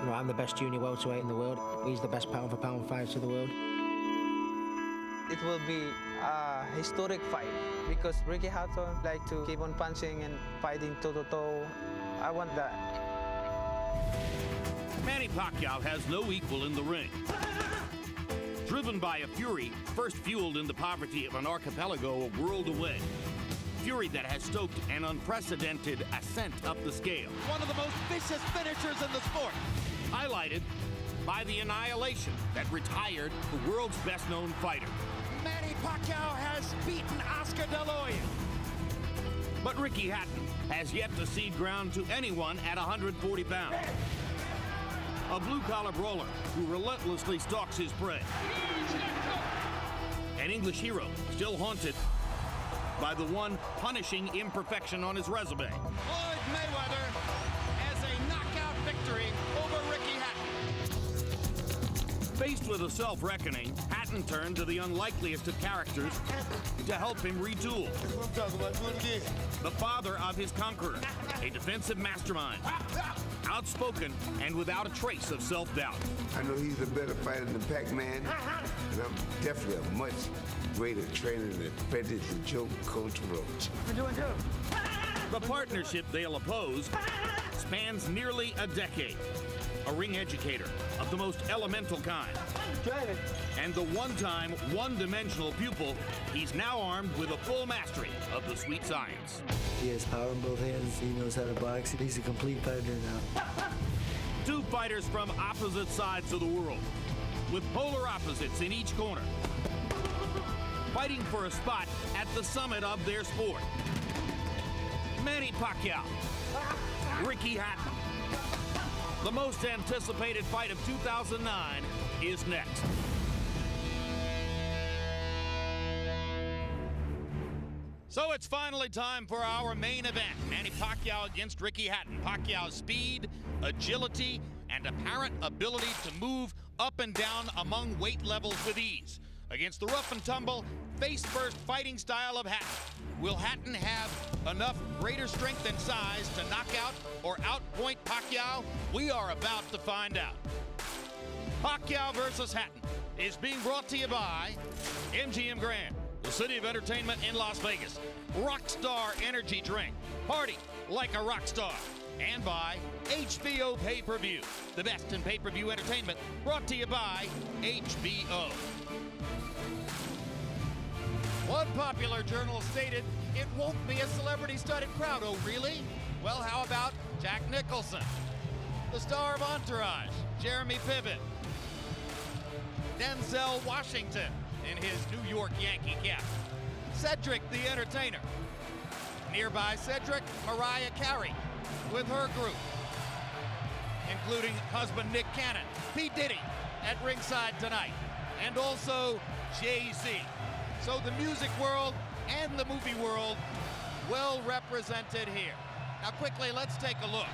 You know, I'm the best junior welterweight in the world. He's the best pound-for-pound fighter in the world. It will be a historic fight because Ricky Hatton like to keep on punching and fighting toe-to-toe. I want that. Manny Pacquiao has no equal in the ring. Driven by a fury first fueled in the poverty of an archipelago a world away. Fury that has stoked an unprecedented ascent up the scale. One of the most vicious finishers in the sport. Highlighted by the annihilation that retired the world's best-known fighter. Manny Pacquiao has beaten Oscar De La Hoya. But Ricky Hatton has yet to cede ground to anyone at 140 pounds. A blue-collar brawler who relentlessly stalks his prey. An English hero still haunted by the one punishing imperfection on his resume. Floyd Mayweather has a knockout victory over Ricky Hatton. Faced with a self-reckoning, Hatton turned to the unlikeliest of characters to help him retool. The father of his conqueror, a defensive mastermind, outspoken and without a trace of self-doubt. I know he's a better fighter than Pac-Man, and I'm definitely a much greater trainer than Frederick and Joe Coach Roach. The partnership they'll oppose spans nearly a decade. A ring educator of the most elemental kind. And the one-time, one-dimensional pupil, he's now armed with a full mastery of the sweet science. He has power in both hands. He knows how to box. He's a complete fighter now. Two fighters from opposite sides of the world, with polar opposites in each corner, fighting for a spot at the summit of their sport. Manny Pacquiao, Ricky Hatton. The most anticipated fight of 2009 is next. So it's finally time for our main event. Manny Pacquiao against Ricky Hatton. Pacquiao's speed, agility, and apparent ability to move up and down among weight levels with ease. Against the rough and tumble, face-first fighting style of Hatton. Will Hatton have enough greater strength and size to knock out or outpoint Pacquiao? We are about to find out. Pacquiao versus Hatton is being brought to you by MGM Grand, the city of entertainment in Las Vegas. Rockstar Energy Drink, party like a rock star. And by HBO Pay-Per-View, the best in pay-per-view entertainment, brought to you by HBO. One popular journal stated, it won't be a celebrity-studded crowd. Oh, really? Well, how about Jack Nicholson? The star of Entourage, Jeremy Piven. Denzel Washington in his New York Yankee cap. Cedric the Entertainer. Nearby Cedric, Mariah Carey with her group, including husband Nick Cannon, P. Diddy at ringside tonight, and also Jay-Z. So the music world and the movie world well represented here. Now quickly, let's take a look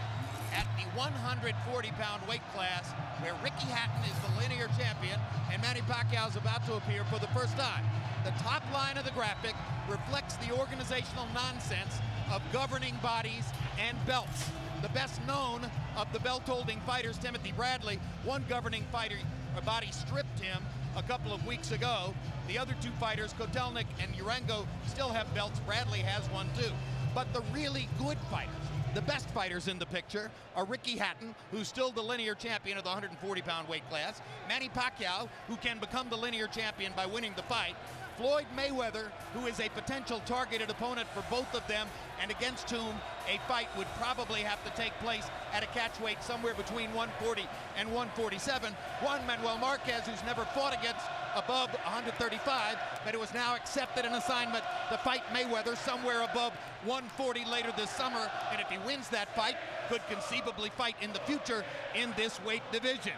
at the 140-pound weight class where Ricky Hatton is the linear champion and Manny Pacquiao is about to appear for the first time. The top line of the graphic reflects the organizational nonsense of governing bodies and belts. The best known of the belt-holding fighters, Timothy Bradley, one governing body stripped him a couple of weeks ago. The other two fighters, Kotelnik and Urango, still have belts. Bradley has one too. But the really good fighters, the best fighters in the picture, are Ricky Hatton, who's still the linear champion of the 140-pound weight class, Manny Pacquiao, who can become the linear champion by winning the fight, Floyd Mayweather, who is a potential targeted opponent for both of them, and against whom a fight would probably have to take place at a catch weight somewhere between 140 and 147. Juan Manuel Marquez, who's never fought against above 135, but it was now accepted an assignment to fight Mayweather somewhere above 140 later this summer, and if he wins that fight, could conceivably fight in the future in this weight division.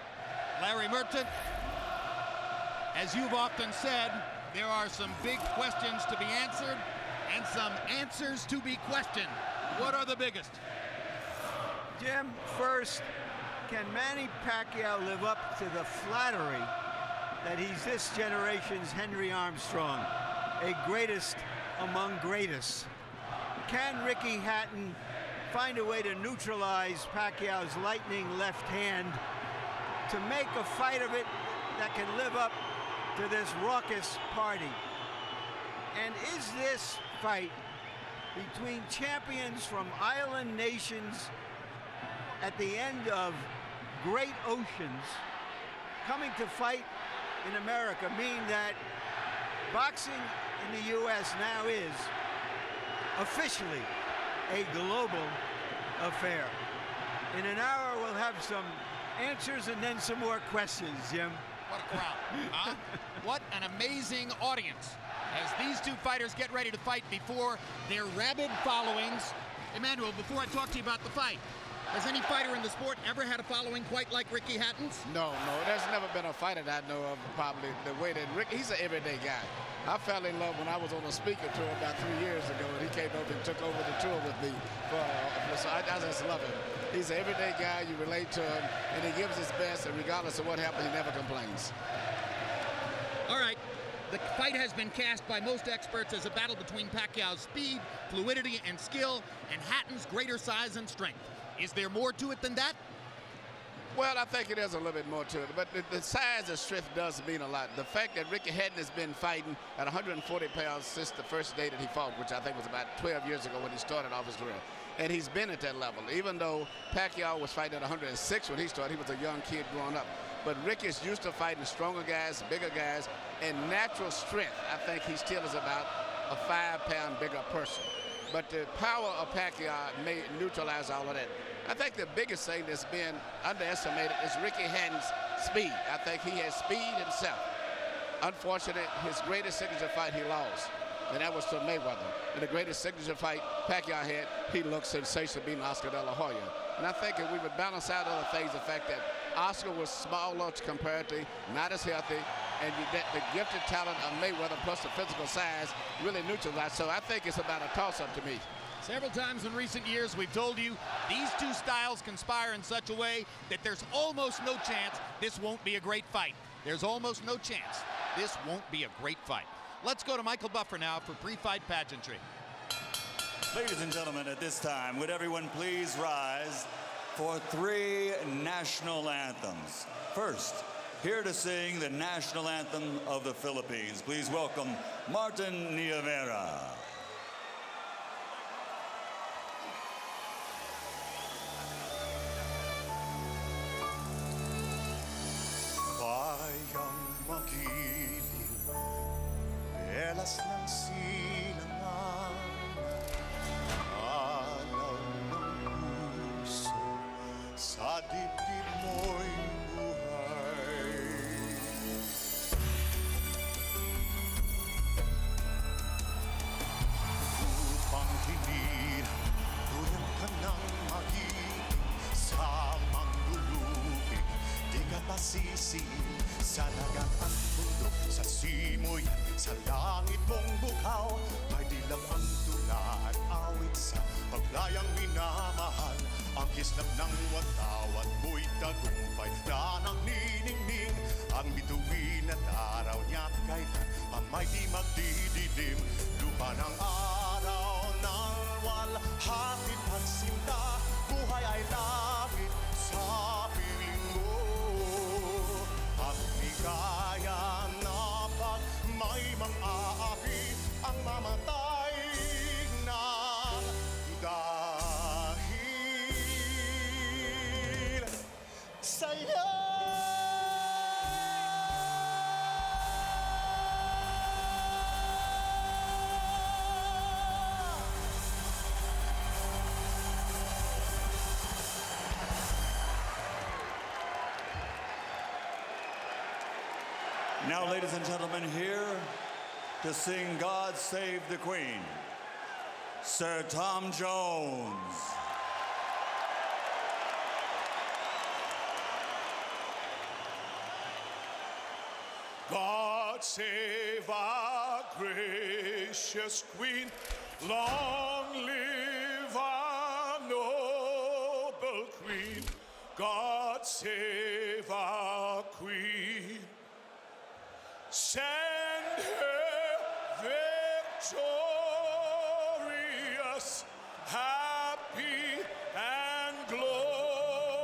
Larry Merchant, as you've often said, there are some big questions to be answered and some answers to be questioned. What are the biggest? Jim, first, can Manny Pacquiao live up to the flattery that he's this generation's Henry Armstrong, a greatest among greatest? Can Ricky Hatton find a way to neutralize Pacquiao's lightning left hand to make a fight of it that can live up to this raucous party. And is this fight between champions from island nations at the end of great oceans coming to fight in America mean that boxing in the U.S. now is officially a global affair? In an hour, we'll have some answers and then some more questions, Jim. What a crowd, huh? What an amazing audience as these two fighters get ready to fight before their rabid followings. Emmanuel, before I talk to you about the fight, has any fighter in the sport ever had a following quite like Ricky Hatton's? No, there's never been a fighter that I know of probably the way that Rick, he's an everyday guy. I fell in love when I was on a speaker tour about 3 years ago, and he came over and took over the tour with me. So I just love him. He's an everyday guy, you relate to him, and he gives his best, and regardless of what happens, he never complains. All right, the fight has been cast by most experts as a battle between Pacquiao's speed, fluidity, and skill, and Hatton's greater size and strength. Is there more to it than that? Well, I think it is a little bit more to it, but the size and strength does mean a lot. The fact that Ricky Hatton has been fighting at 140 pounds since the first day that he fought, which I think was about 12 years ago when he started off his career, and he's been at that level. Even though Pacquiao was fighting at 106 when he started, he was a young kid growing up. But Ricky's used to fighting stronger guys, bigger guys, and natural strength. I think he still is about a 5-pound bigger person. But the power of Pacquiao may neutralize all of that. I think the biggest thing that's been underestimated is Ricky Hatton's speed. I think he has speed himself. Unfortunately, his greatest signature fight he lost, and that was to Mayweather. And the greatest signature fight Pacquiao had, he looked sensational beating Oscar De La Hoya. And I think if we would balance out other things, the fact that Oscar was smaller comparatively, not as healthy, and the gifted talent of Mayweather plus the physical size really neutralized. So I think it's about a toss-up to me. Several times in recent years, we've told you these two styles conspire in such a way that there's almost no chance this won't be a great fight. There's almost no chance this won't be a great fight. Let's go to Michael Buffer now for pre-fight pageantry. Ladies and gentlemen, at this time, would everyone please rise for 3 national anthems. First, here to sing the national anthem of the Philippines, please welcome Martin Nievera. Bayang magiliw, belas ng silangan, alaw ng puso, sa dibdib mo'y buhay. Upang hinirang, tulang ka ng magiging sa manglulupig, di ka pasisiin sa dagat at bundok, sa simoyan, sa langit mong bughaw, may dilag ang tula at awit sa paglayang minamahal. Ang kislap ng watawat mo'y tagumpay na nangniningning, ang bituin at araw niya't kailan ang may di magdidilim. Lupa ng araw ng walhati pagsinta, buhay ay langit sa piling mo. At di kaya na pag may mang-aapi ang mamatay na dahil sa'yo. Now, ladies and gentlemen, here to sing God Save the Queen, Sir Tom Jones. God save our gracious Queen, long live our noble Queen. God save our Queen, send her victorious, happy and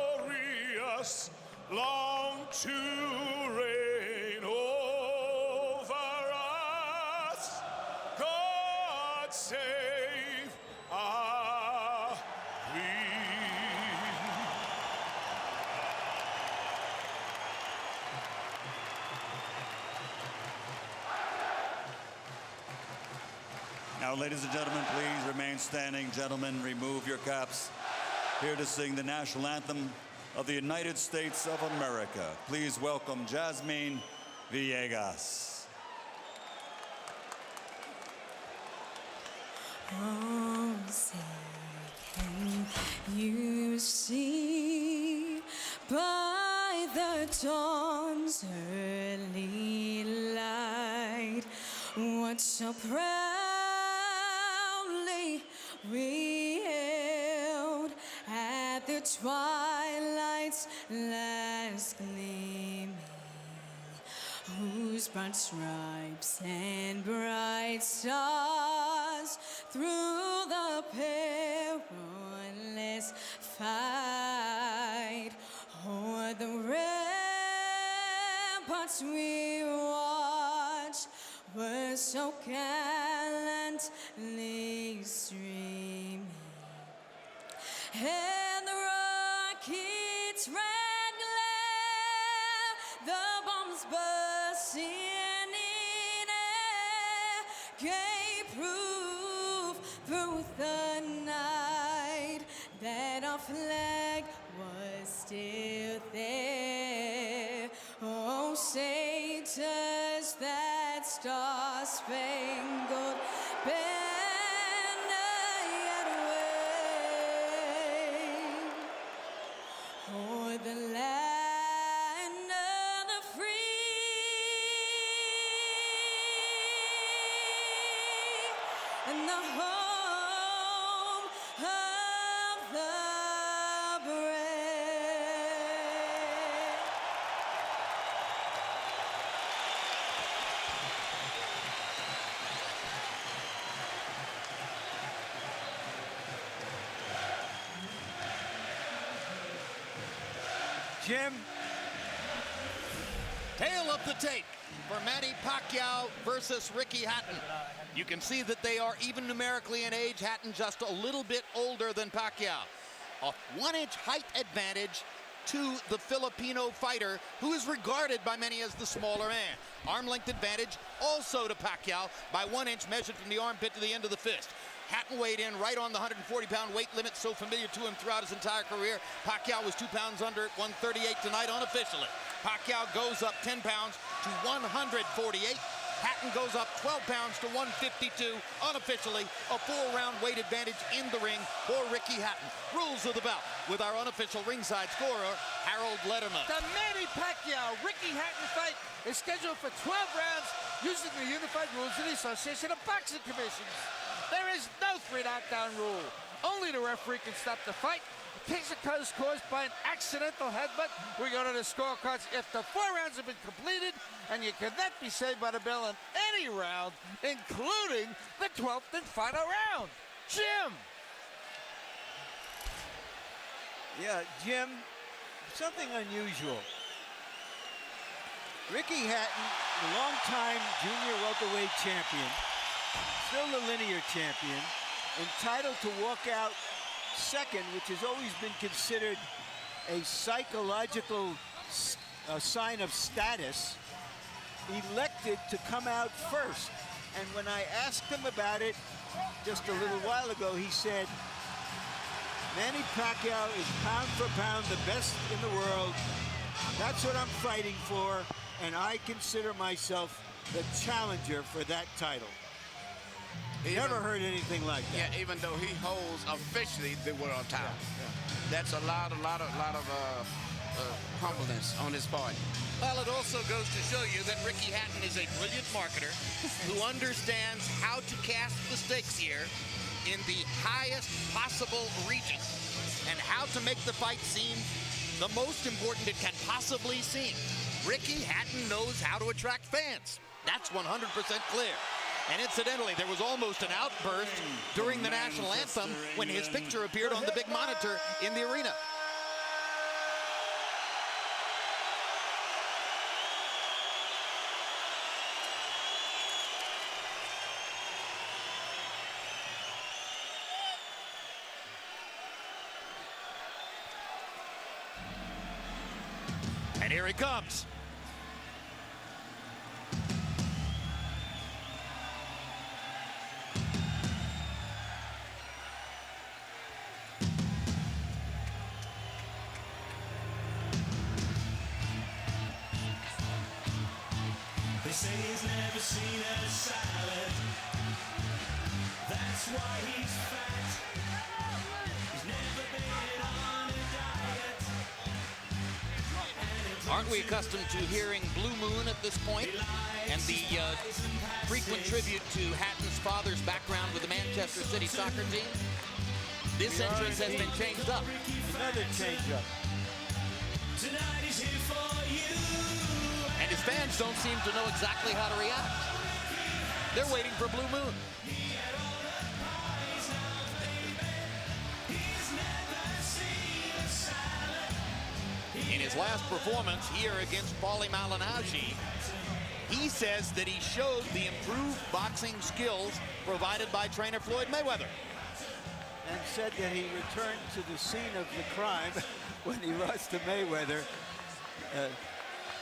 glorious, long to reign over us. God save our Queen. Now, ladies and gentlemen, please remain standing. Gentlemen, remove your caps. Here to sing the national anthem of the United States of America. Please welcome Jasmine Villegas. Oh, say, can you see by the dawn's early light what so proudly we hailed at the twilight's last gleaming, whose broad stripes and bright stars through the perilous fight o'er the ramparts we watched were so gallantly streaming, and the rockets' red glare, the bombs bursting in air, gave proof through the night that our flag was still there. Oh, say does that star-spangled banner yet wave o'er the land of the free and the home of the brave. Jim? Tail of the tape for Manny Pacquiao versus Ricky Hatton. You can see that they are even numerically in age. Hatton just a little bit older than Pacquiao. A 1-inch height advantage to the Filipino fighter, who is regarded by many as the smaller man. Arm length advantage also to Pacquiao by 1 inch, measured from the armpit to the end of the fist. Hatton weighed in right on the 140-pound weight limit, so familiar to him throughout his entire career. Pacquiao was 2 pounds under at 138 tonight unofficially. Pacquiao goes up 10 pounds to 148. Hatton goes up 12 pounds to 152 unofficially. A 4-round weight advantage in the ring for Ricky Hatton. Rules of the bout with our unofficial ringside scorer, Harold Letterman. The Manny Pacquiao-Ricky Hatton fight is scheduled for 12 rounds using the unified rules of the Association of Boxing Commissions. There is no 3-knockdown rule. Only the referee can stop the fight. In case it is caused by an accidental headbutt, we go to the scorecards if the 4 rounds have been completed, and you cannot be saved by the bell in any round, including the 12th and final round. Jim! Yeah, Jim, something unusual. Ricky Hatton, the longtime junior welterweight champion, still the linear champion, entitled to walk out second, which has always been considered a psychological sign of status, elected to come out first. And when I asked him about it just a little while ago, he said, Manny Pacquiao is pound for pound the best in the world. That's what I'm fighting for, and I consider myself the challenger for that title. Never heard anything like that. Yeah, even though he holds officially the world title. That's a lot of humbleness on his part. Well, it also goes to show you that Ricky Hatton is a brilliant marketer who understands how to cast the stakes here in the highest possible region and how to make the fight seem the most important it can possibly seem. Ricky Hatton knows how to attract fans. That's 100% clear. And incidentally, there was almost an outburst during the national anthem when his picture appeared on the big monitor in the arena. Here he comes. They say he's never seen a salad. That's why he's fat. He's never been on a diet. Aren't we accustomed to hearing Blue Moon at this point? And the frequent tribute to Hatton's father's background with the Manchester City soccer team? This entrance has been changed up. Another change up. Tonight he's here for you. And his fans don't seem to know exactly how to react. They're waiting for Blue Moon. In his last performance here against Paulie Malignaggi, he says that he showed the improved boxing skills provided by trainer Floyd Mayweather. And said that he returned to the scene of the crime when he lost to Mayweather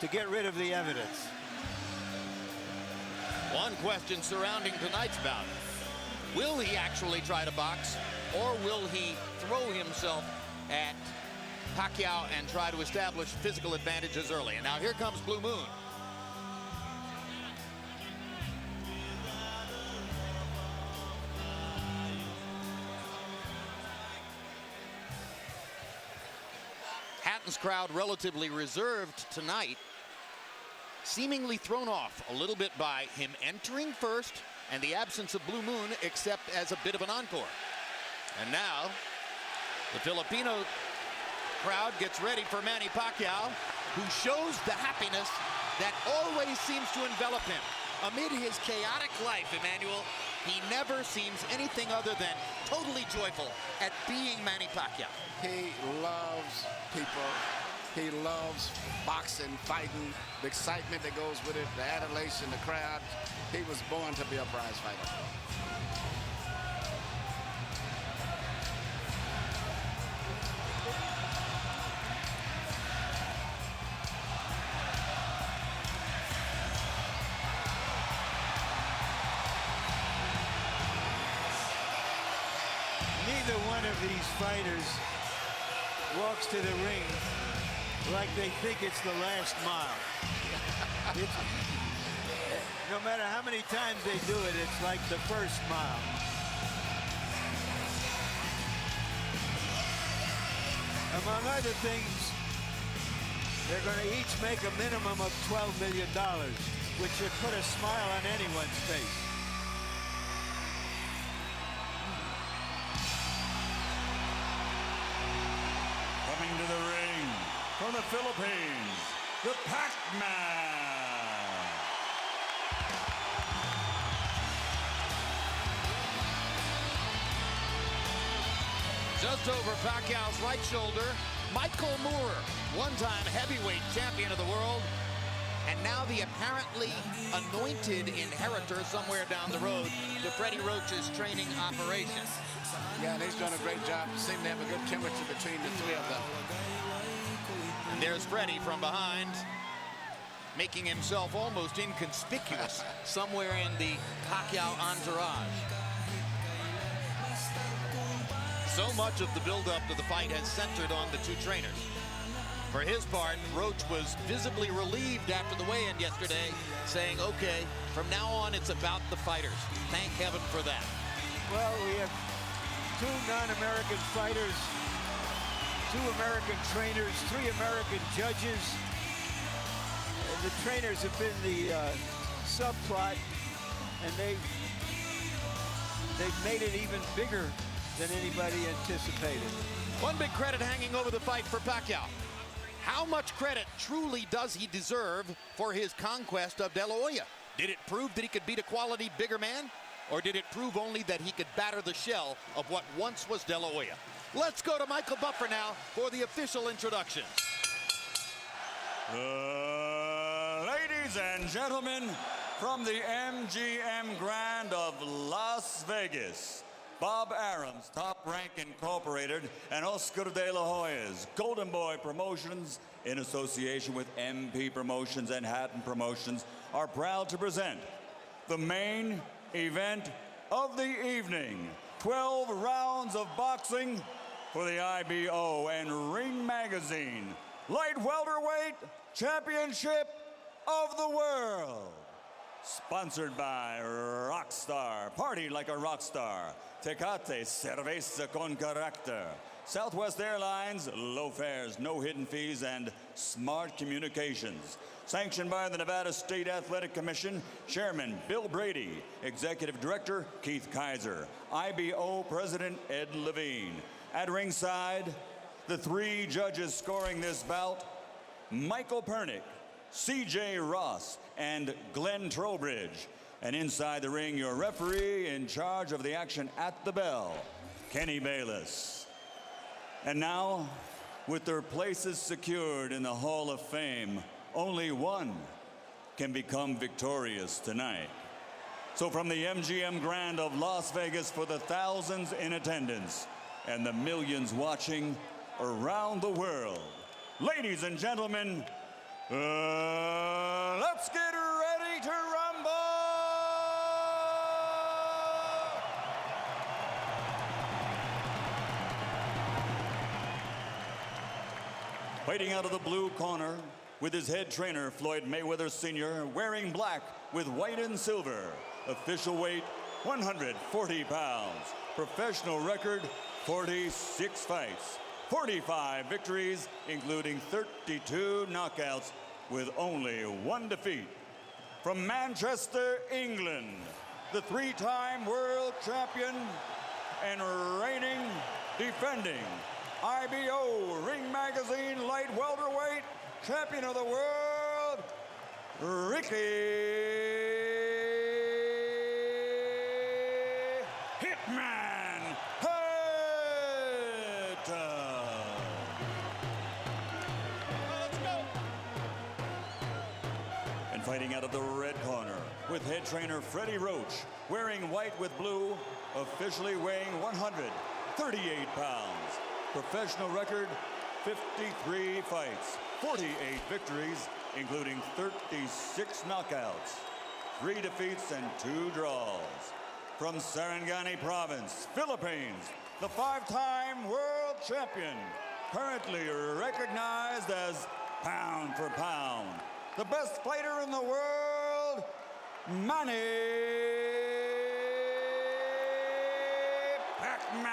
to get rid of the evidence. One question surrounding tonight's bout. Will he actually try to box, or will he throw himself at Pacquiao and try to establish physical advantages early? And now here comes Blue Moon. Hatton's crowd relatively reserved tonight, seemingly thrown off a little bit by him entering first and the absence of Blue Moon, except as a bit of an encore. And now the Filipino crowd gets ready for Manny Pacquiao, who shows the happiness that always seems to envelop him. Amid his chaotic life, Emmanuel, he never seems anything other than totally joyful at being Manny Pacquiao. He loves people. He loves boxing, fighting, the excitement that goes with it, the adulation, the crowd. He was born to be a prize fighter. Neither one of these fighters walks to the ring like they think it's the last mile. No matter how many times they do it, it's like the first mile. Among other things, they're going to each make a minimum of $12 million, which should put a smile on anyone's face. Coming to the ring from the Philippines, the Pac-Man. Just over Pacquiao's right shoulder, Michael Moore, one-time heavyweight champion of the world, and now the apparently anointed inheritor somewhere down the road to Freddie Roach's training operation. Yeah, and he's done a great job. Seem to have a good chemistry between the three of them. And there's Freddie from behind, making himself almost inconspicuous somewhere in the Pacquiao entourage. So much of the build-up to the fight has centered on the two trainers. For his part, Roach was visibly relieved after the weigh-in yesterday, saying, okay, from now on it's about the fighters. Thank heaven for that. Well, we have two non-American fighters, two American trainers, three American judges. And the trainers have been the subplot, and they've made it even bigger than anybody anticipated. One big credit hanging over the fight for Pacquiao. How much credit truly does he deserve for his conquest of De La Hoya? Did it prove that he could beat a quality bigger man? Or did it prove only that he could batter the shell of what once was De La Hoya? Let's go to Michael Buffer now for the official introduction. Ladies and gentlemen, from the MGM Grand of Las Vegas, Bob Arum's Top Rank Incorporated, and Oscar de la Hoya's Golden Boy Promotions, in association with MP Promotions and Hatton Promotions, are proud to present the main event of the evening. 12 rounds of boxing for the IBO and Ring Magazine Light Welterweight Championship of the World. Sponsored by Rockstar, party like a rockstar. Tecate, cerveza con carácter. Southwest Airlines, low fares, no hidden fees, and smart communications. Sanctioned by the Nevada State Athletic Commission, Chairman Bill Brady, Executive Director Keith Kaiser, IBO President Ed Levine. At ringside, the 3 judges scoring this bout, Michael Pernick, C.J. Ross, and Glenn Trowbridge. And inside the ring, your referee in charge of the action at the bell, Kenny Bayless. And now, with their places secured in the Hall of Fame, only one can become victorious tonight. So from the MGM Grand of Las Vegas, for the thousands in attendance and the millions watching around the world, ladies and gentlemen, let's get ready to rumble! Fighting out of the blue corner, with his head trainer, Floyd Mayweather Sr., wearing black with white and silver. Official weight, 140 pounds. Professional record, 46 fights. 45 victories, including 32 knockouts, with only 1 defeat. From Manchester, England, the 3-time world champion and reigning, defending IBO Ring Magazine Light Welterweight Champion of the World, Ricky Hitman Hatton. And fighting out of the red corner, with head trainer Freddie Roach, wearing white with blue, officially weighing 138 pounds. Professional record, 53 fights, 48 victories, including 36 knockouts, 3 defeats and 2 draws. From Sarangani Province, Philippines, the 5-time world champion, currently recognized as pound for pound, the best fighter in the world, Manny Pacquiao.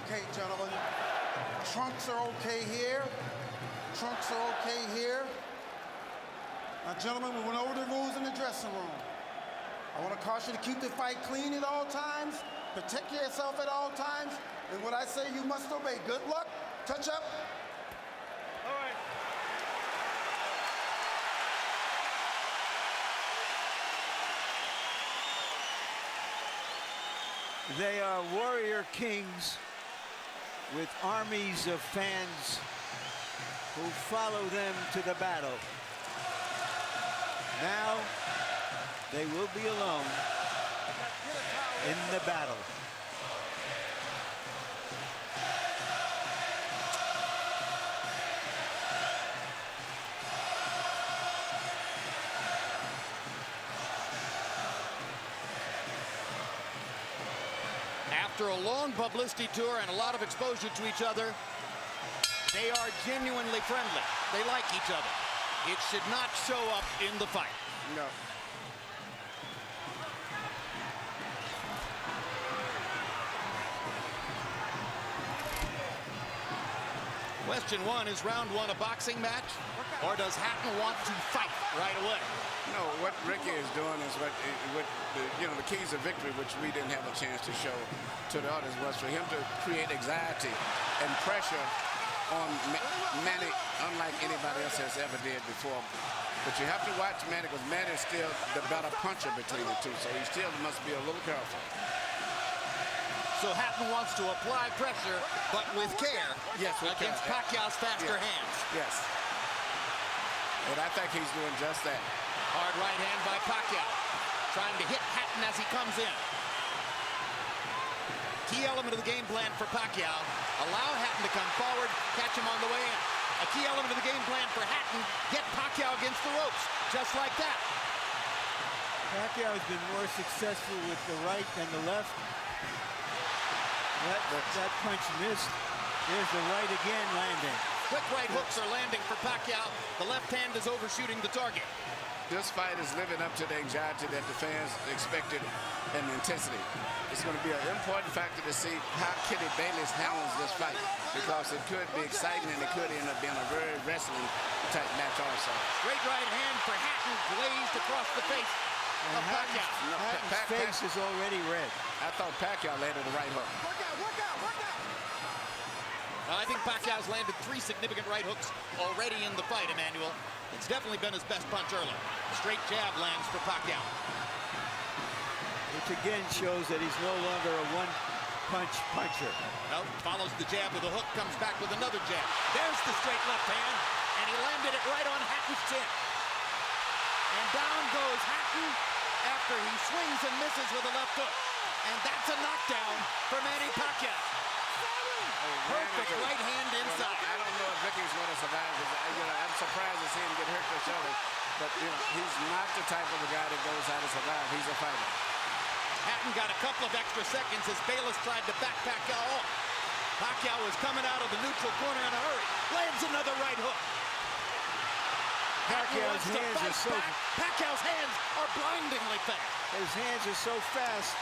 Okay, gentlemen, trunks are okay here. Trunks are okay here. Now, gentlemen, we went over the rules in the dressing room. I want to caution you to keep the fight clean at all times, protect yourself at all times, and what I say you must obey. Good luck. Touch up. All right. They are warrior kings with armies of fans who follow them to the battle. Now they will be alone in the battle. After a long publicity tour and a lot of exposure to each other, they are genuinely friendly. They like each other. It should not show up in the fight. No. Question one, is round one a boxing match, or does Hatton want to fight right away? No, what Ricky is doing is what the keys of victory, which we didn't have a chance to show to the audience, was for him to create anxiety and pressure on Manny, unlike anybody else has ever did before. But you have to watch Manny, because Manny is still the better puncher between the two, so he still must be a little careful. So Hatton wants to apply pressure, but with care, yes, against Pacquiao's faster hands. Yes. And I think he's doing just that. Hard right hand by Pacquiao, trying to hit Hatton as he comes in. Key element of the game plan for Pacquiao, allow Hatton to come forward, catch him on the way in. A key element of the game plan for Hatton, get Pacquiao against the ropes, just like that. Pacquiao has been more successful with the right than the left. That punch missed. There's the right again landing. Quick right hooks are landing for Pacquiao. The left hand is overshooting the target. This fight is living up to the anxiety that the fans expected and the intensity. It's going to be an important factor to see how Kitty Bayless handles this fight, because it could be exciting and it could end up being a very wrestling-type match also. Straight right hand for Hatton, glazed across the face of Pacquiao. Hatton's face is already red. I thought Pacquiao landed the right hook. I think Pacquiao's landed 3 significant right hooks already in the fight, Emmanuel. It's definitely been his best punch early. Straight jab lands for Pacquiao. Which again shows that he's no longer a one-punch puncher. No, follows the jab with a hook, comes back with another jab. There's the straight left hand, and he landed it right on Hatton's chin. And down goes Hatton after he swings and misses with a left hook. And that's a knockdown for Manny Pacquiao. Perfect right hand inside. I don't know if Ricky's going to survive. I'm surprised to see him get hurt for shoulder. But, he's not the type of a guy that goes out to survive. He's a fighter. Hatton got a couple of extra seconds as Bayless tried to back Pacquiao off. Pacquiao was coming out of the neutral corner in a hurry. Lands another right hook. Pacquiao's hands are so... Pacquiao's hands are blindingly fast. His hands are so fast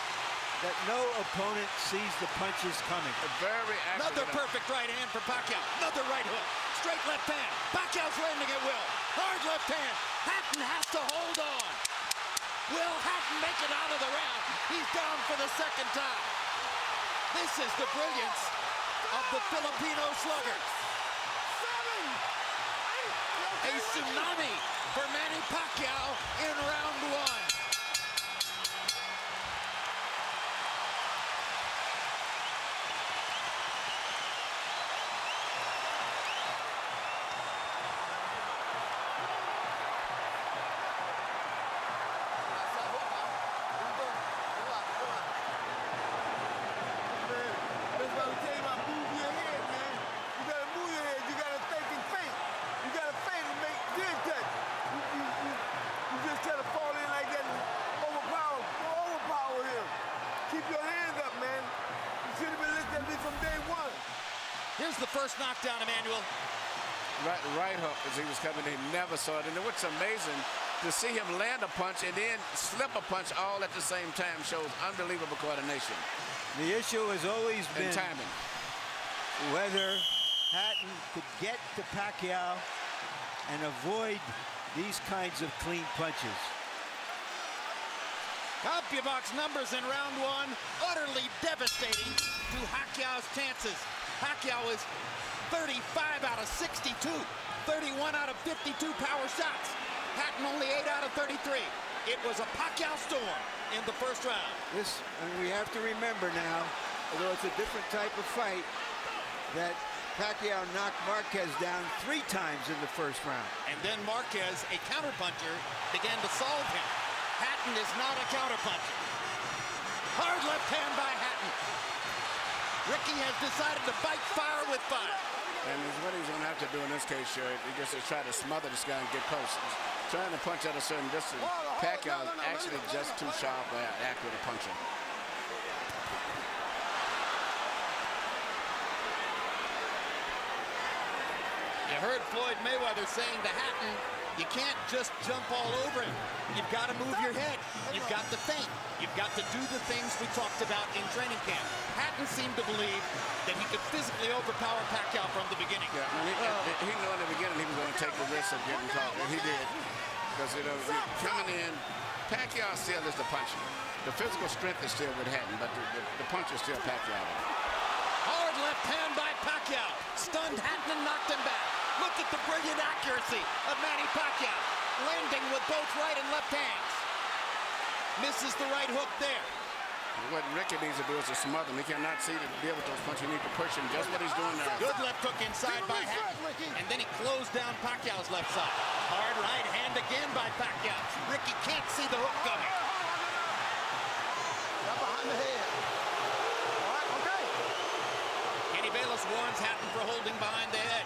that no opponent sees the punches coming. Very accurate. Another perfect right hand for Pacquiao. Another right hook. Straight left hand. Pacquiao's landing at will. Hard left hand. Hatton has to hold on. Will Hatton make it out of the round? He's down for the second time. This is the brilliance of the Filipino slugger. A tsunami for Manny Pacquiao in round one. Here's the first knockdown, Emmanuel. Right hook as he was coming in. He never saw it. And what's amazing, to see him land a punch and then slip a punch all at the same time shows unbelievable coordination. The issue has always been timing. Whether Hatton could get to Pacquiao and avoid these kinds of clean punches. CompuBox numbers in round one, utterly devastating to Pacquiao's chances. Pacquiao is 35 out of 62, 31 out of 52 power shots. Hatton only 8 out of 33. It was a Pacquiao storm in the first round. And we have to remember now, although it's a different type of fight, that Pacquiao knocked Marquez down 3 times in the first round. And then Marquez, a counterpuncher, began to solve him. Hatton is not a counterpuncher. Hard left hand by Hatton. Ricky has decided to fight fire with fire. And what he's going to have to do in this case, sure, he just is try to smother this guy and get close. He's trying to punch at a certain distance. Pacquiao is actually just too sharp or accurate a puncher. You heard Floyd Mayweather saying to Hatton, You can't just jump all over him. You've got to move your head. You've got to feint. You've got to do the things we talked about in training camp. Hatton seemed to believe that he could physically overpower Pacquiao from the beginning. Yeah, he knew in the beginning he was going to take the risk of getting caught, and he did. Because, coming in, Pacquiao still is the puncher. The physical strength is still with Hatton, but the punch is still Pacquiao. Hard left hand by Pacquiao. Stunned Hatton and knocked him back. Look at the brilliant accuracy of Manny Pacquiao. Landing with both right and left hands. Misses the right hook there. What Ricky needs to do is to smother him. He cannot see to deal with those punches. He needs to push him, just what he's doing now. Good left hook inside by Hatton. And then he closed down Pacquiao's left side. Hard right hand again by Pacquiao. Ricky can't see the hook coming. Got behind the head. All right, okay. Kenny Bayless warns Hatton for holding behind the head.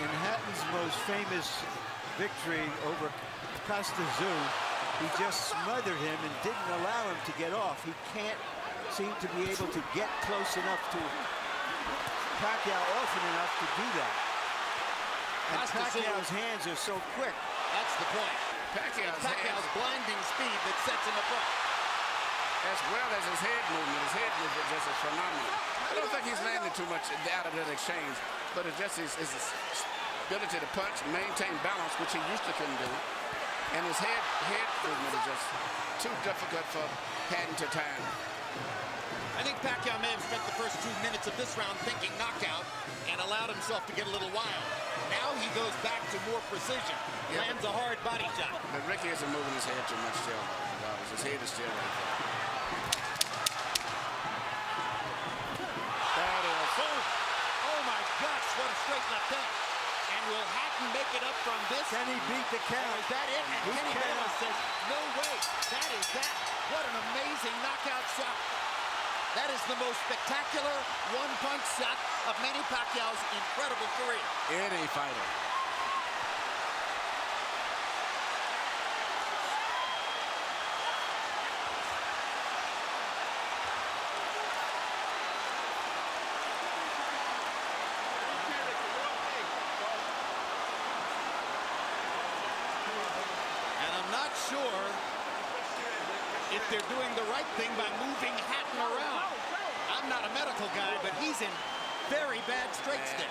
In Hatton's most famous victory over Costa Zoo, he just smothered him and didn't allow him to get off. He can't seem to be able to get close enough to Pacquiao often enough to do that. And Pacquiao's hands are so quick. That's the point. Pacquiao's blinding speed that sets him apart. As well as his head movement. His head movement just is phenomenal. I don't think he's landing too much out of that exchange, but it's just his ability to punch, maintain balance, which he used to couldn't do. And his head movement is just too difficult for Hatton to time. I think Pacquiao may have spent the first 2 minutes of this round thinking knockout and allowed himself to get a little wild. Now he goes back to more precision. Lands a hard body shot. But Ricky isn't moving his head too much still. His head is still right there. That is, oh my gosh, what a straight left hand. And will Hatton make it up from this? Can he beat the count? Is that it? And Kenny Bayless says, no way. That is that. What an amazing knockout shot. That is the most spectacular one-punch shot of Manny Pacquiao's incredible career. Any fighter. Sure if they're doing the right thing by moving Hatton around. I'm not a medical guy, but he's in very bad straight stick.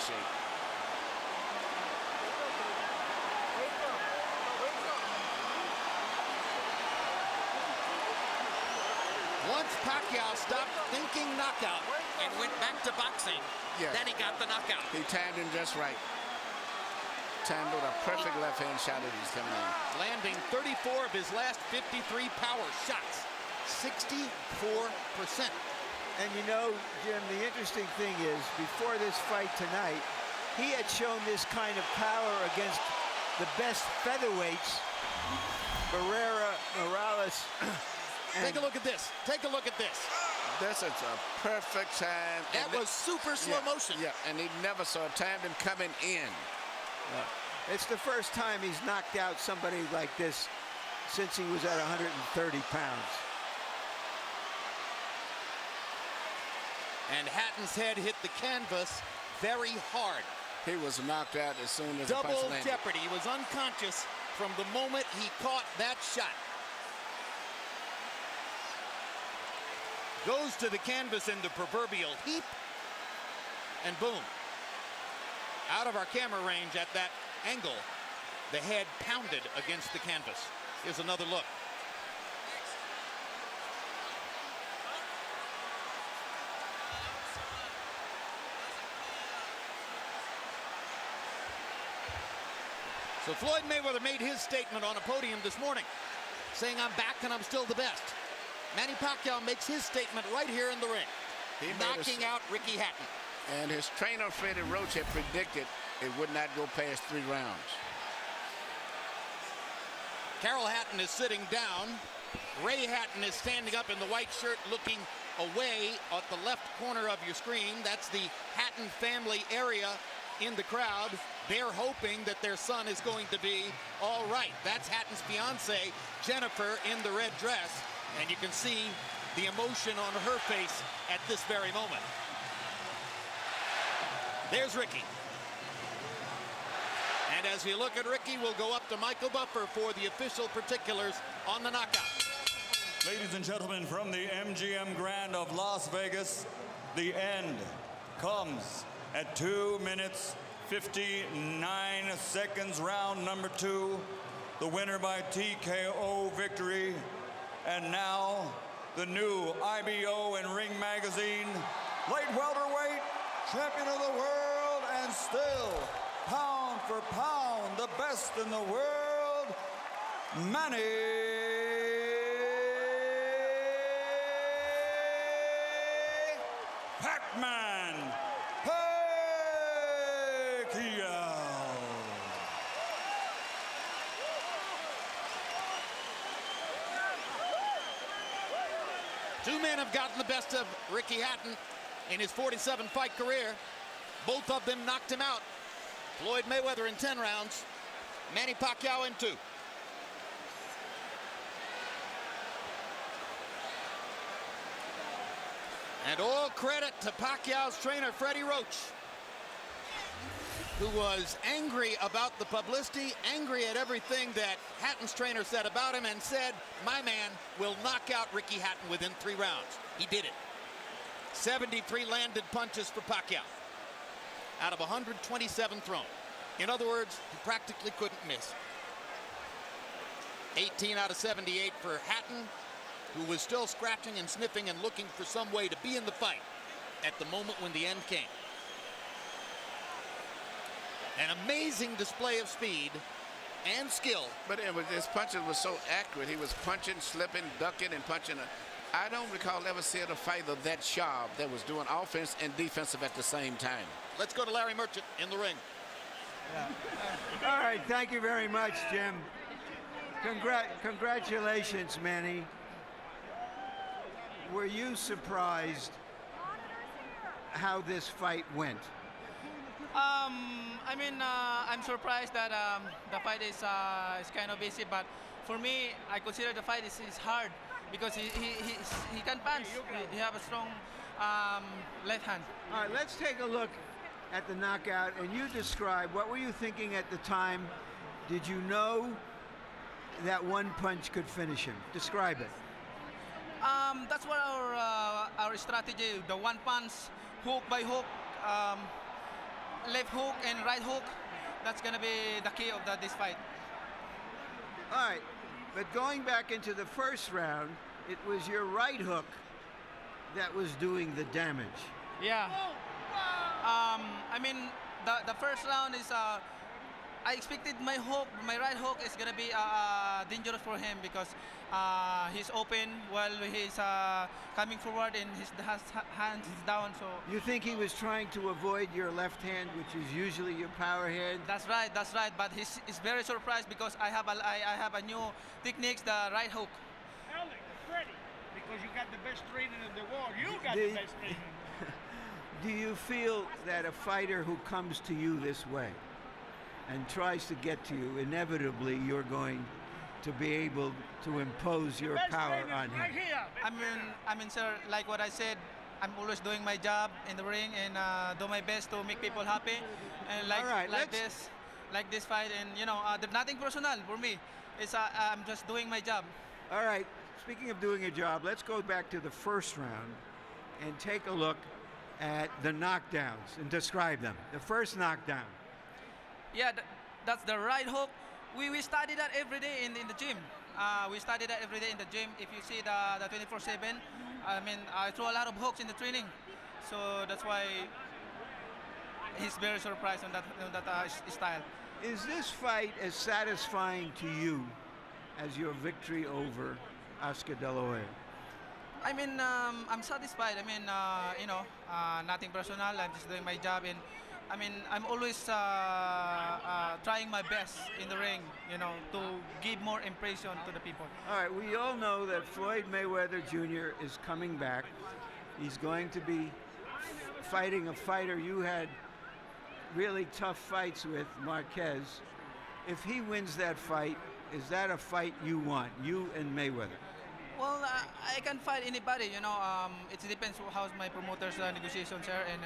Once Pacquiao stopped thinking knockout and went back to boxing, then he got the knockout. He timed him just right. Timed with a perfect left-hand shot as he's coming in. Landing 34 of his last 53 power shots. 64%. And you know, Jim, the interesting thing is, before this fight tonight, he had shown this kind of power against the best featherweights, Barrera, Morales. Take a look at this. Take a look at this. This is a perfect time. That was super slow motion. Yeah, and he never saw timed him coming in. It's the first time he's knocked out somebody like this since he was at 130 pounds. And Hatton's head hit the canvas very hard. He was knocked out as soon as the punch landed. Double jeopardy. He was unconscious from the moment he caught that shot. Goes to the canvas in the proverbial heap, and boom. Out of our camera range at that angle, the head pounded against the canvas. Here's another look. So Floyd Mayweather made his statement on a podium this morning, saying, I'm back and I'm still the best. Manny Pacquiao makes his statement right here in the ring, knocking out Ricky Hatton. And his trainer, Freddie Roach, had predicted it would not go past 3 rounds. Carol Hatton is sitting down. Ray Hatton is standing up in the white shirt looking away at the left corner of your screen. That's the Hatton family area in the crowd. They're hoping that their son is going to be all right. That's Hatton's fiance, Jennifer, in the red dress. And you can see the emotion on her face at this very moment. There's Ricky. And as you look at Ricky, we'll go up to Michael Buffer for the official particulars on the knockout. Ladies and gentlemen, from the MGM Grand of Las Vegas, the end comes at 2 minutes, 59 seconds, round number 2. The winner by TKO victory. And now, the new IBO and Ring Magazine light welterweight champion of the world, and still, pound for pound, the best in the world, Manny Pac-Man Pacquiao. Two men have gotten the best of Ricky Hatton in his 47-fight career. Both of them knocked him out. Floyd Mayweather in 10 rounds, Manny Pacquiao in 2. And all credit to Pacquiao's trainer, Freddie Roach, who was angry about the publicity, angry at everything that Hatton's trainer said about him, and said, my man will knock out Ricky Hatton within 3 rounds. He did it. 73 landed punches for Pacquiao out of 127 thrown. In other words, he practically couldn't miss. 18 out of 78 for Hatton, who was still scratching and sniffing and looking for some way to be in the fight at the moment when the end came. An amazing display of speed and skill. But his punches were so accurate. He was punching, slipping, ducking, and punching. I don't recall ever seeing a fighter that sharp that was doing offense and defensive at the same time. Let's go to Larry Merchant in the ring. Yeah. All right, thank you very much, Jim. Congratulations, Manny. Were you surprised how this fight went? I mean, I'm surprised that the fight is kind of easy, but for me, I consider the fight is hard because he can punch. He have a strong left hand. All right, let's take a look at the knockout, and you describe, what were you thinking at the time? Did you know that one punch could finish him? Describe it. That's what our strategy, the one punch, hook by hook, left hook and right hook. That's gonna be the key of this fight. All right, but going back into the first round, it was your right hook that was doing the damage. Yeah. I mean, the first round is, I expected my right hook is gonna be dangerous for him because he's open while he's coming forward and his hands is down. So you think he was trying to avoid your left hand, which is usually your power hand? That's right. But he's very surprised because I have a new techniques, the right hook. Alex, Freddie, because you got the best training in the world. You got the best training. Do you feel that a fighter who comes to you this way and tries to get to you, inevitably you're going to be able to impose your power on him? Right here. I mean, sir, like what I said, I'm always doing my job in the ring and do my best to make people happy. And like this fight, and you know, there's nothing personal for me. It's I'm just doing my job. All right. Speaking of doing a job, let's go back to the first round and take a look at the knockdowns and describe them. The first knockdown. Yeah, that's the right hook. We study that every day in the gym. We study that every day in the gym. If you see the 24/7, I mean, I throw a lot of hooks in the training. So that's why he's very surprised on that style. Is this fight as satisfying to you as your victory over Oscar De La Hoya? I mean, I'm satisfied. I mean, you know, nothing personal. I'm just doing my job, and I mean, I'm always trying my best in the ring, you know, to give more impression to the people. All right, we all know that Floyd Mayweather Jr. is coming back. He's going to be fighting a fighter you had really tough fights with, Marquez. If he wins that fight, is that a fight you want, you and Mayweather? Well, I can fight anybody, you know. It depends how's my promoter's negotiations are, and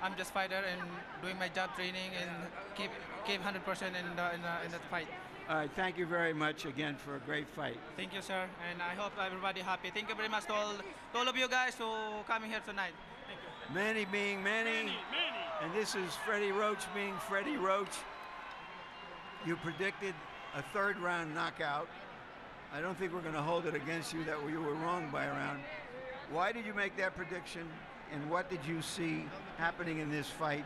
I'm just fighter and doing my job training and keep 100% in that fight. All right, thank you very much again for a great fight. Thank you, sir, and I hope everybody happy. Thank you very much to all of you guys who coming here tonight. Thank you. Manny being Manny, and this is Freddie Roach being Freddie Roach. You predicted a third-round knockout. I don't think we're going to hold it against you that you were wrong by a round. Why did you make that prediction, and what did you see happening in this fight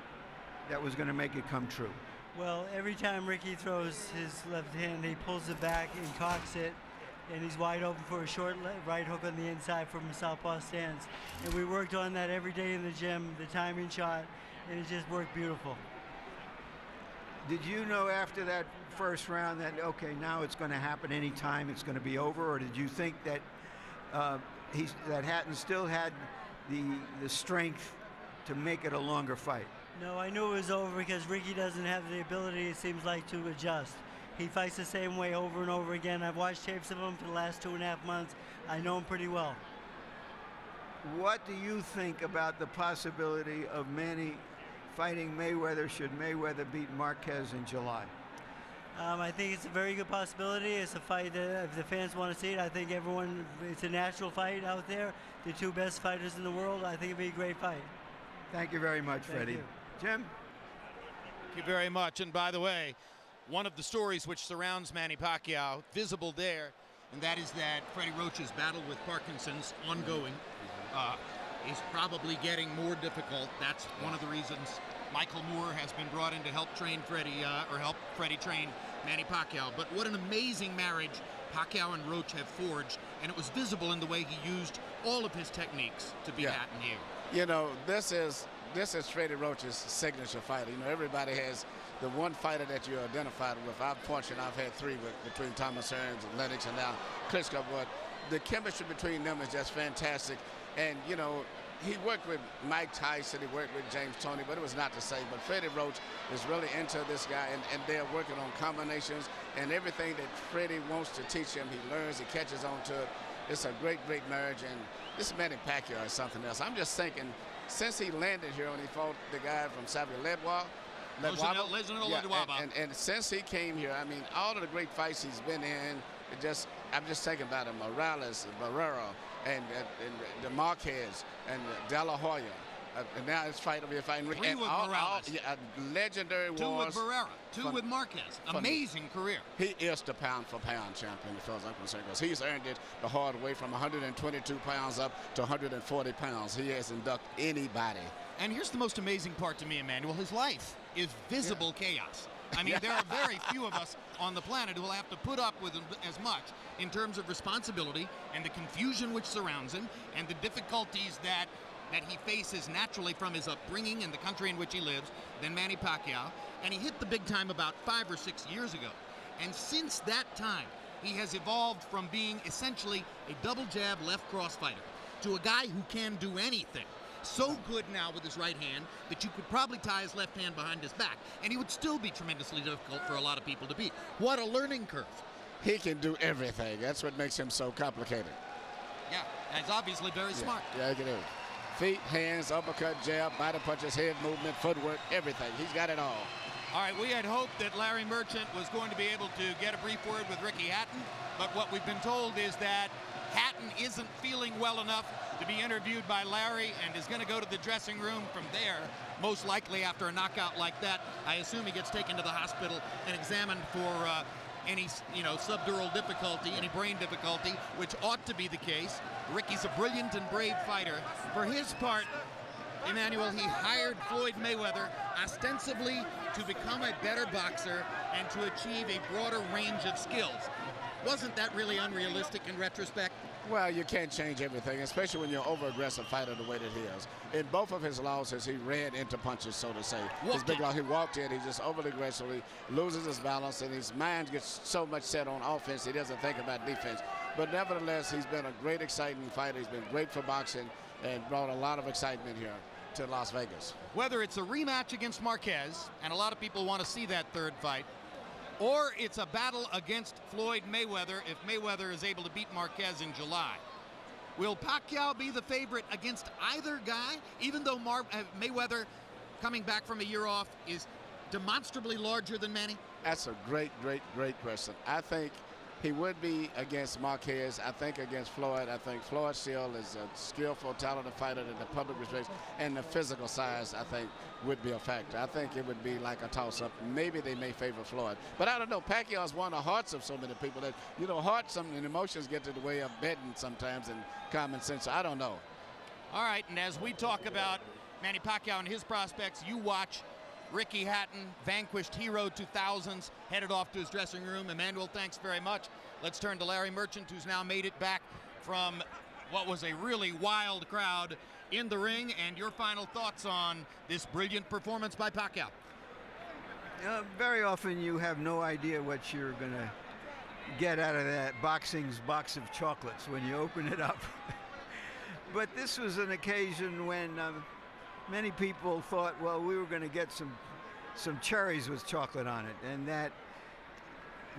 that was going to make it come true? Well, every time Ricky throws his left hand, he pulls it back and cocks it, and he's wide open for a short right hook on the inside from a southpaw stance. And we worked on that every day in the gym, the timing shot, and it just worked beautiful. Did you know after that first round that, okay, now it's going to happen anytime, it's going to be over, or did you think that that Hatton still had the strength to make it a longer fight? No, I knew it was over because Ricky doesn't have the ability, it seems like, to adjust. He fights the same way over and over again. I've watched tapes of him for the last 2.5 months. I know him pretty well. What do you think about the possibility of Manny fighting Mayweather should Mayweather beat Marquez in July? I think it's a very good possibility. It's a fight that if the fans want to see it, I think it's a natural fight out there. The two best fighters in the world. I think it'd be a great fight. Thank you very much, Freddie. Thank you. Jim? Thank you very much. And by the way, one of the stories which surrounds Manny Pacquiao, visible there, and that is that Freddie Roach's battle with Parkinson's ongoing is probably getting more difficult. That's one of the reasons Michael Moore has been brought in to help train Freddie, or help Freddie train Manny Pacquiao. But what an amazing marriage Pacquiao and Roach have forged, and it was visible in the way he used all of his techniques to beat Hatton here. You know, this is Freddie Roach's signature fighter. You know, everybody has the one fighter that you're identified with. I've punched and I've had three between Thomas Hearns and Lennox and now Klitschko. But the chemistry between them is just fantastic. And, you know, he worked with Mike Tyson, he worked with James Toney, but it was not the same. But Freddie Roach is really into this guy, and they're working on combinations and everything that Freddie wants to teach him. He learns, he catches on to it. It's a great, great marriage, and this Manny Pacquiao is something else. I'm just thinking, since he landed here and he fought the guy from Savio and since he came here, I mean, all of the great fights he's been in, I'm just thinking about him. Morales, Barrera, and the Marquez, and De La Hoya. And now it's fighting Ricky. Three with Morales. Legendary wars. Two with Barrera. Two with Marquez. Amazing career. He is the pound-for-pound champion, as far as I'm concerned, because he's earned it the hard way from 122 pounds up to 140 pounds. He hasn't ducked anybody. And here's the most amazing part to me, Emmanuel. His life is visible chaos. I mean, there are very few of us on the planet who will have to put up with as much in terms of responsibility and the confusion which surrounds him and the difficulties that he faces naturally from his upbringing and the country in which he lives than Manny Pacquiao. And he hit the big time about 5 or 6 years ago. And since that time, he has evolved from being essentially a double jab left cross fighter to a guy who can do anything. So good now with his right hand that you could probably tie his left hand behind his back, and he would still be tremendously difficult for a lot of people to beat. What a learning curve. He can do everything. That's what makes him so complicated. Yeah, and he's obviously very smart. Yeah, he can do it. Feet, hands, uppercut, jab, body punches, head movement, footwork, everything. He's got it all. All right, we had hoped that Larry Merchant was going to be able to get a brief word with Ricky Hatton, but what we've been told is that Hatton isn't feeling well enough to be interviewed by Larry and is going to go to the dressing room from there, most likely after a knockout like that. I assume he gets taken to the hospital and examined for any subdural difficulty, any brain difficulty, which ought to be the case. Ricky's a brilliant and brave fighter. For his part, Emmanuel, he hired Floyd Mayweather ostensibly to become a better boxer and to achieve a broader range of skills. Wasn't that really unrealistic in retrospect? Well, you can't change everything, especially when you're an over-aggressive fighter the way that he is. In both of his losses, he ran into punches, so to say. His big loss, he walked in, he just overly aggressively loses his balance, and his mind gets so much set on offense, he doesn't think about defense. But nevertheless, he's been a great, exciting fighter. He's been great for boxing and brought a lot of excitement here to Las Vegas. Whether it's a rematch against Marquez, and a lot of people want to see that third fight, or it's a battle against Floyd Mayweather if Mayweather is able to beat Marquez in July. Will Pacquiao be the favorite against either guy, even though Mayweather coming back from a year off, is demonstrably larger than Manny? That's a great question. I think he would be against Marquez. I think against Floyd. I think Floyd still is a skillful, talented fighter that the public respects, and the physical size, I think, would be a factor. I think it would be like a toss-up. Maybe they may favor Floyd. But I don't know. Pacquiao's won the hearts of so many people that, you know, hearts and emotions get to the way of betting sometimes and common sense. So I don't know. All right, and as we talk about Manny Pacquiao and his prospects, you watch Ricky Hatton, vanquished hero 2000s, headed off to his dressing room. Emmanuel, thanks very much. Let's turn to Larry Merchant, who's now made it back from what was a really wild crowd in the ring, and your final thoughts on this brilliant performance by Pacquiao. Very often you have no idea what you're going to get out of that boxing's box of chocolates when you open it up. But this was an occasion when many people thought, well, we were going to get some cherries with chocolate on it, and that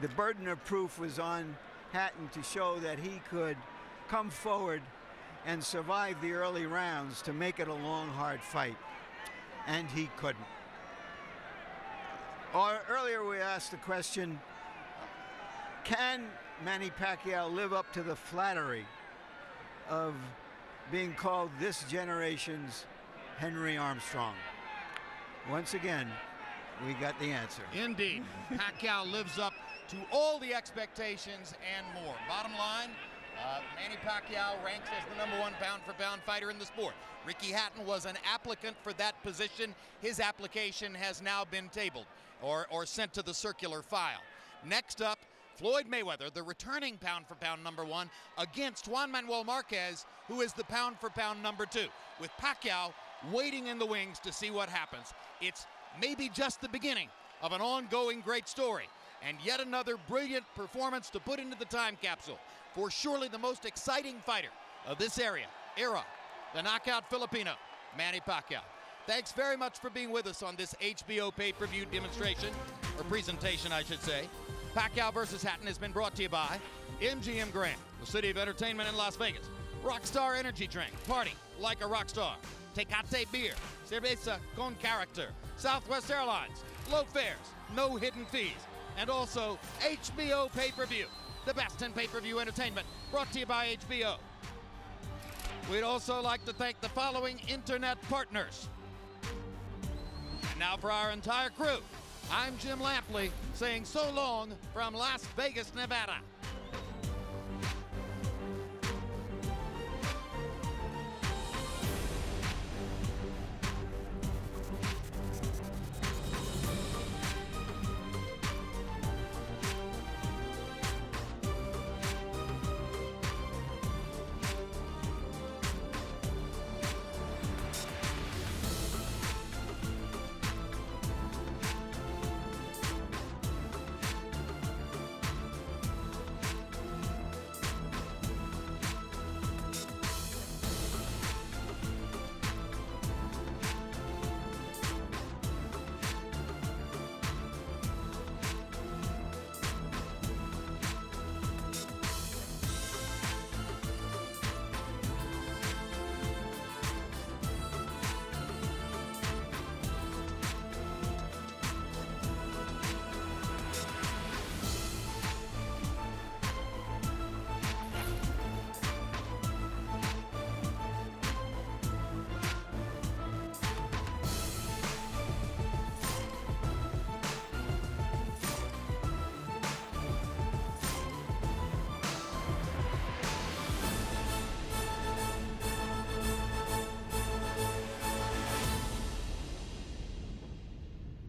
the burden of proof was on Hatton to show that he could come forward and survive the early rounds to make it a long, hard fight, and he couldn't. Earlier we asked the question, can Manny Pacquiao live up to the flattery of being called this generation's Henry Armstrong? Once again, we got the answer. Indeed. Pacquiao lives up to all the expectations and more. Bottom line, Manny Pacquiao ranks as the #1 pound-for-pound fighter in the sport. Ricky Hatton was an applicant for that position. His application has now been tabled or sent to the circular file. Next up, Floyd Mayweather, the returning pound-for-pound #1, against Juan Manuel Marquez, who is the pound-for-pound #2, with Pacquiao waiting in the wings to see what happens. It's maybe just the beginning of an ongoing great story, and yet another brilliant performance to put into the time capsule for surely the most exciting fighter of this era, the knockout Filipino, Manny Pacquiao. Thanks very much for being with us on this HBO pay-per-view demonstration, or presentation, I should say. Pacquiao versus Hatton has been brought to you by MGM Grand, the city of entertainment in Las Vegas. Rockstar Energy Drink, party like a rock star. Tecate Beer, cerveza con character. Southwest Airlines, low fares, no hidden fees. And also HBO pay-per-view, the best in pay-per-view entertainment, brought to you by HBO. We'd also like to thank the following internet partners. And now for our entire crew, I'm Jim Lampley saying so long from Las Vegas, Nevada.